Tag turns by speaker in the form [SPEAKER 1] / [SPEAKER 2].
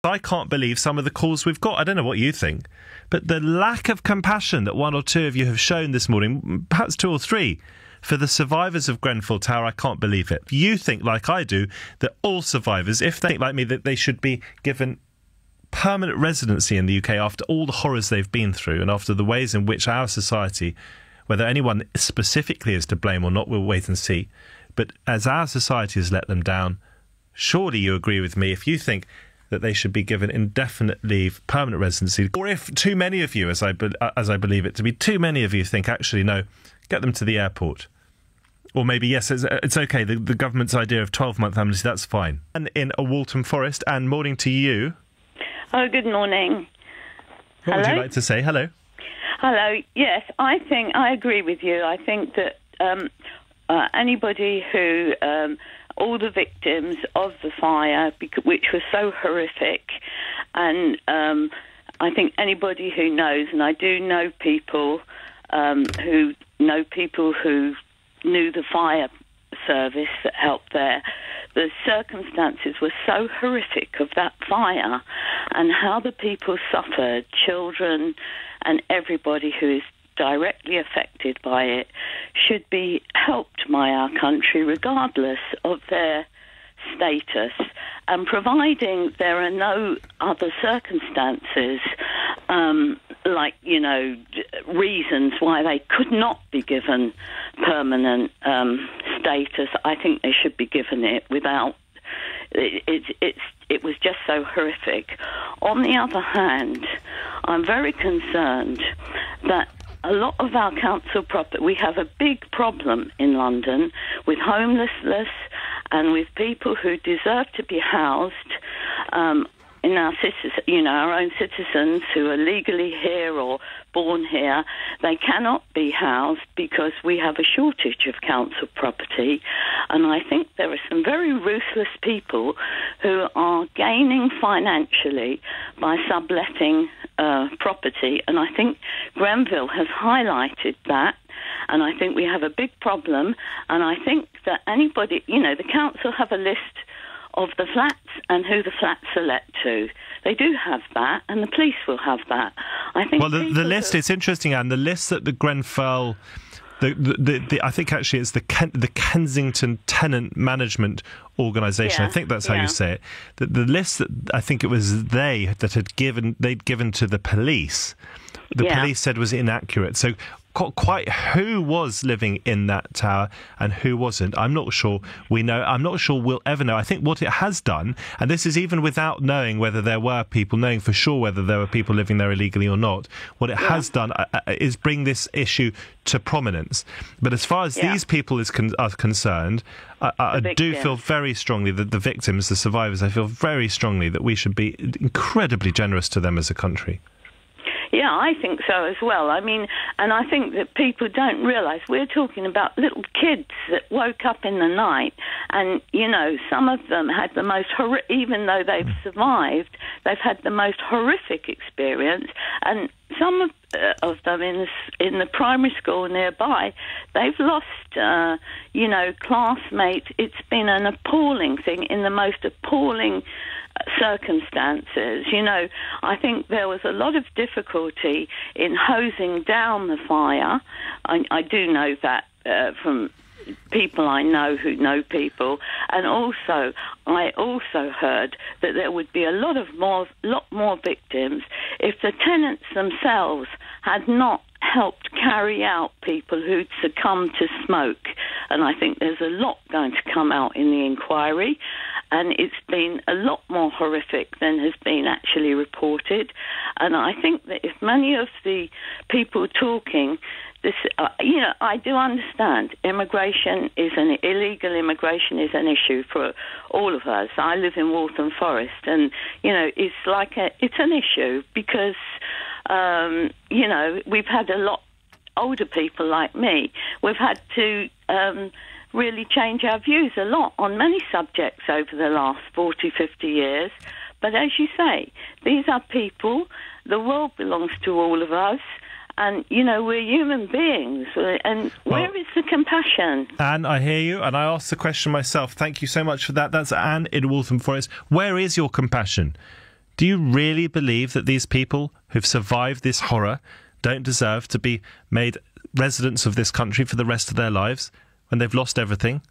[SPEAKER 1] I can't believe some of the calls we've got. I don't know what you think, but the lack of compassion that one or two of you have shown this morning, perhaps two or three, for the survivors of Grenfell Tower, I can't believe it. You think, like I do, that all survivors, if they think like me, that they should be given permanent residency in the UK after all the horrors they've been through and after the ways in which our society, whether anyone specifically is to blame or not, we'll wait and see. But as our society has let them down, surely you agree with me if you think that they should be given indefinite leave, permanent residency, or if too many of you, as I believe it to be, too many of you think, actually, no, get them to the airport. Or maybe, yes, it's OK, the government's idea of 12-month amnesty, that's fine. And in Waltham Forest, and morning to you.
[SPEAKER 2] Oh, good morning.
[SPEAKER 1] What would you like to say? Hello.
[SPEAKER 2] Hello. Yes, I think I agree with you. I think that anybody who... all the victims of the fire, which was so horrific, and I think anybody who knows, and I do know people who knew the fire service that helped there, the circumstances were so horrific of that fire and how the people suffered, children and everybody who is directly affected by it, should be helped by our country regardless of their status, and providing there are no other circumstances like, you know, reasons why they could not be given permanent status. I think they should be given it without it was just so horrific. On the other hand, I'm very concerned that a lot of our council property, we have a big problem in London with homelessness and with people who deserve to be housed in our our own citizens who are legally here or born here. They cannot be housed because we have a shortage of council property, and I think there are some very ruthless people who are gaining financially by subletting property, and I think Grenfell has highlighted that, and I think we have a big problem, and I think that anybody, the council have a list of the flats and who the flats are let to. They do have that, and the police will have that. I think. Well,
[SPEAKER 1] the list, it's interesting, Anne, the list that the Grenfell... I think actually it's the Kensington Tenant Management Organisation. I think that's how you say it. The list that I think it was they'd given to the police. The police said was inaccurate. So quite who was living in that tower and who wasn't, I'm not sure we know. I'm not sure we'll ever know. I think what it has done, and this is even without knowing whether there were people, knowing for sure whether there were people living there illegally or not, what it has done is bring this issue to prominence. But as far as these people are concerned, I do feel very strongly that the victims, the survivors, I feel very strongly that we should be incredibly generous to them as a country.
[SPEAKER 2] Yeah, I think so as well. I mean, and I think that people don't realise we're talking about little kids that woke up in the night and, some of them had the most even though they've survived, they've had the most horrific experience, and some of them in the primary school nearby, they've lost, classmates. It's been an appalling thing in the most appalling circumstances. I think there was a lot of difficulty in hosing down the fire. I do know that from people I know who know people, and I also heard that there would be a lot more victims if the tenants themselves had not helped carry out people who'd succumbed to smoke. And I think there's a lot going to come out in the inquiry, and it's been a lot more horrific than has been actually reported. And I think that if many of the people talking this, I do understand illegal immigration is an issue for all of us. I live in Waltham Forest, and it's an issue because we've had a lot older people like me. We've had to really change our views a lot on many subjects over the last 40, 50 years. But as you say, these are people. The world belongs to all of us. And, we're human beings. And where is the compassion?
[SPEAKER 1] Anne, I hear you, and I asked the question myself. Thank you so much for that. That's Anne in Waltham Forest. Where is your compassion? Do you really believe that these people who've survived this horror don't deserve to be made residents of this country for the rest of their lives when they've lost everything?